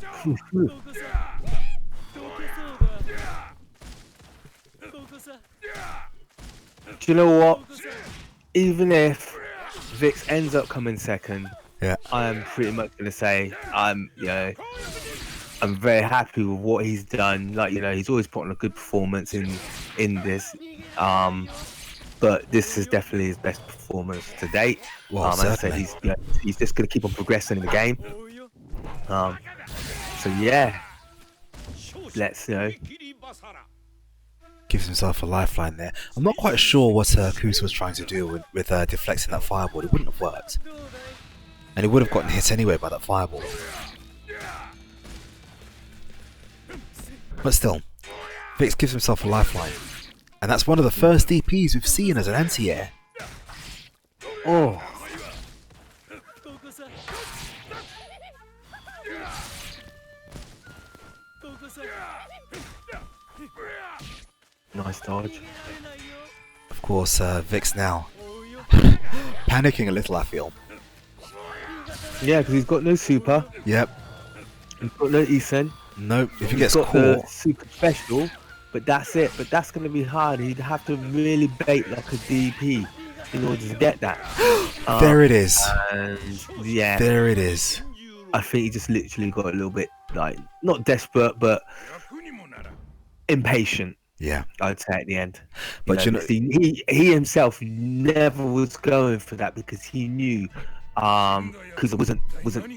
Do you know what? Even if Vix ends up coming second, Yeah. I'm pretty much gonna say I'm very happy with what he's done. Like, you know, he's always put on a good performance in this. But this is definitely his best performance to date. Well, As I said, certainly. he's just gonna keep on progressing in the game. So yeah, let's Gives himself a lifeline there. I'm not quite sure what Kusa was trying to do with deflecting that fireball. It wouldn't have worked. And he would have gotten hit anyway by that fireball. But still, Vix gives himself a lifeline. And that's one of the first DPs we've seen as an anti-air. Oh. Nice dodge. Of course, Vix now panicking a little, I feel. Yeah, because he's got no super. Yep. He's got no Isen. Nope. If he He's gets got the caught, super special, but that's it. But that's going to be hard. He'd have to really bait like a DP in order to get that. there it is. And yeah, There it is. I think he just literally got a little bit, like, not desperate, but impatient. Yeah. I'd say at the end. But he himself never was going for that because he knew because it wasn't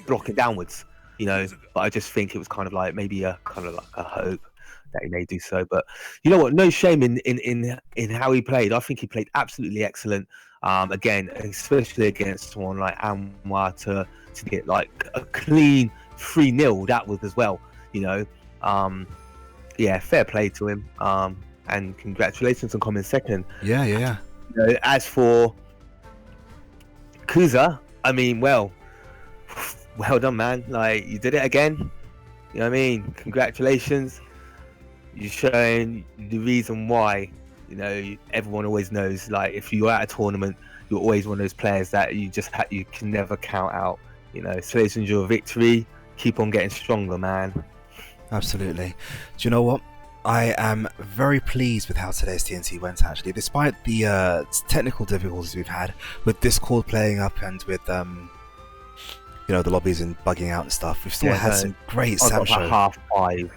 blocking downwards, you know. But I just think it was kind of like maybe a kind of like a hope that he may do so. But you know what? No shame in how he played. I think he played absolutely excellent. Again, especially against someone like Anwar to get like a clean 3-0. That was as well, you know. Yeah, fair play to him. And congratulations on coming second. Yeah. You know, as for Kusa, I mean, well done, man. Like, you did it again. You know what I mean? Congratulations. You're showing the reason why. You know, everyone always knows. Like, if you're at a tournament, you're always one of those players that you can never count out. You know, so it's your victory. Keep on getting stronger, man. Absolutely. Do you know what? I am very pleased with how today's TNT went, actually. Despite the technical difficulties we've had with Discord playing up and with you know, the lobbies and bugging out and stuff, we've still had some great SamSho. Half 5.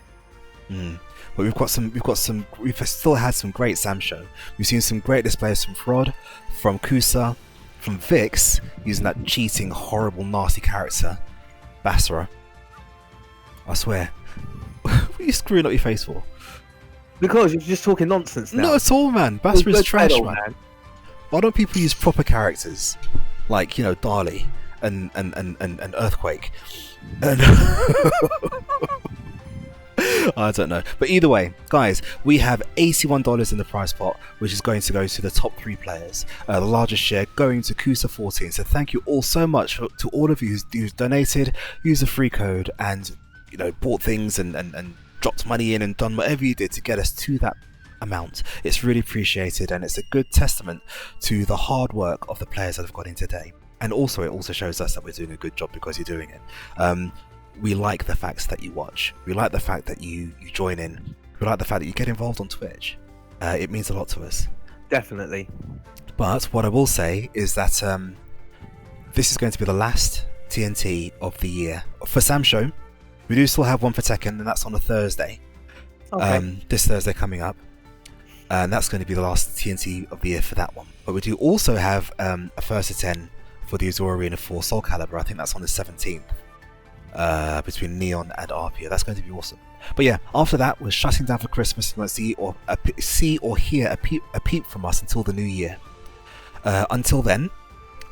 But we've still had some great SamSho. We've seen some great displays from Frod, from Kusa, from Vix, using that cheating, horrible, nasty character, Basara. I swear. What are you screwing up your face for? Because you're just talking nonsense now. Not at all, man. Basara is trash, man. Why don't people use proper characters like, you know, Dali and Earthquake? And I don't know, but either way, guys, we have $81 in the prize pot, which is going to go to the top 3 players. The largest share going to Kusa14. So thank you all so much to all of you who's donated, used a free code, and you know, bought things and dropped money in and done whatever you did to get us to that amount. It's really appreciated, and it's a good testament to the hard work of the players that have got in today. And also, it also shows us that we're doing a good job because you're doing it. We like the facts that you watch. We like the fact that you join in. We like the fact that you get involved on Twitch. It means a lot to us. Definitely. But what I will say is that this is going to be the last TNT of the year for SamSho. We do still have one for Tekken, and that's on a Thursday. Okay. This Thursday coming up. And that's going to be the last TNT of the year for that one. But we do also have a first to 10 for the Azure Arena 4 Soul Calibur. I think that's on the 17th. Between Neon and Arpia. That's going to be awesome. But yeah, after that, we're shutting down for Christmas. You won't see or hear a peep from us until the new year. Until then,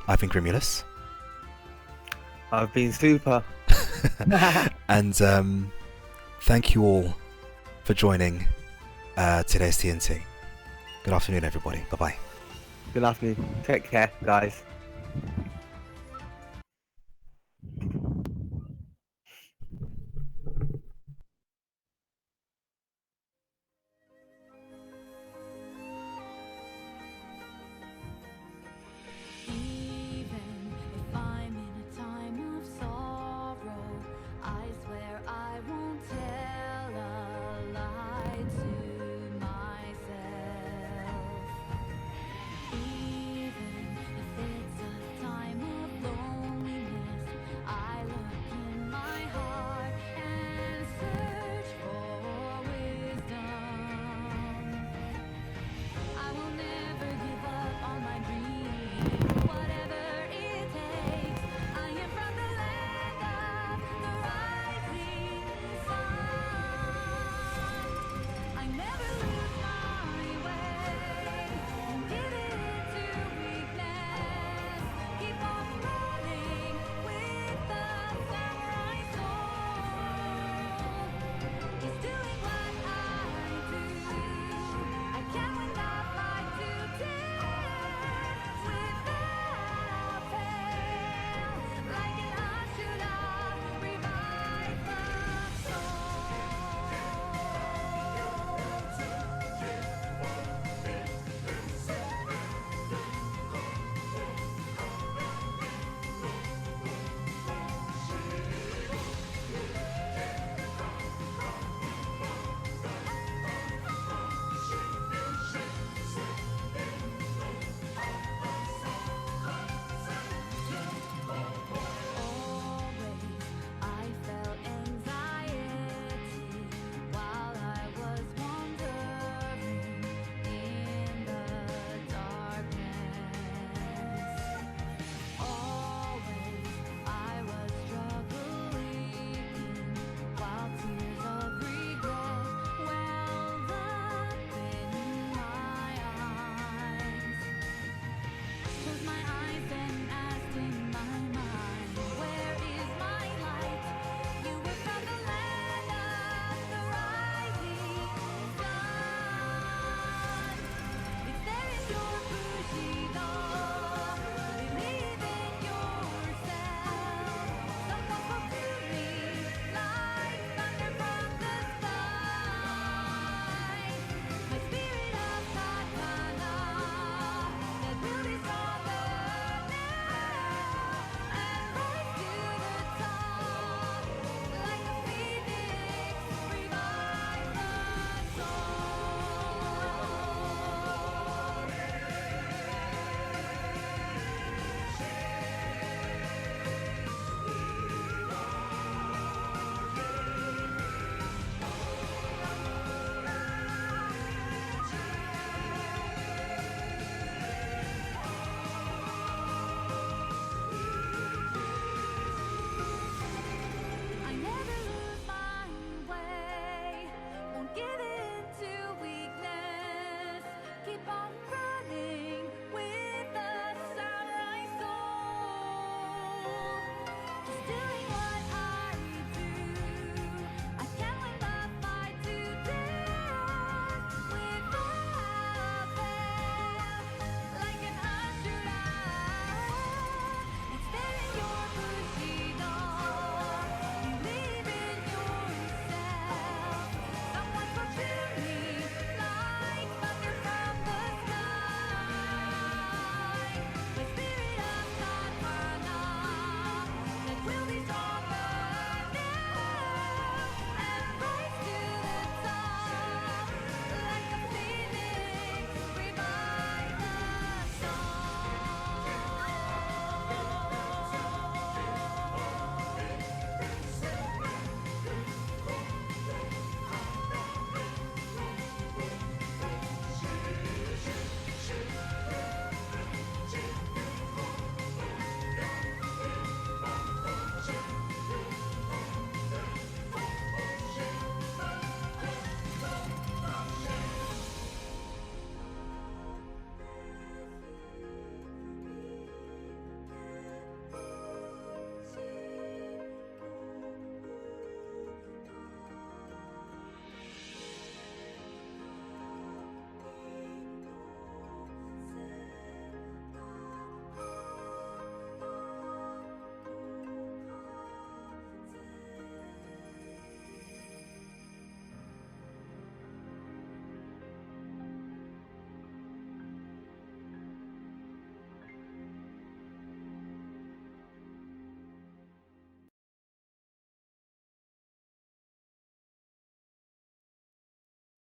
I've been Grimulus. I've been Super. And thank you all for joining today's TNT. Good afternoon, everybody. Bye-bye. Good afternoon. Take care, guys.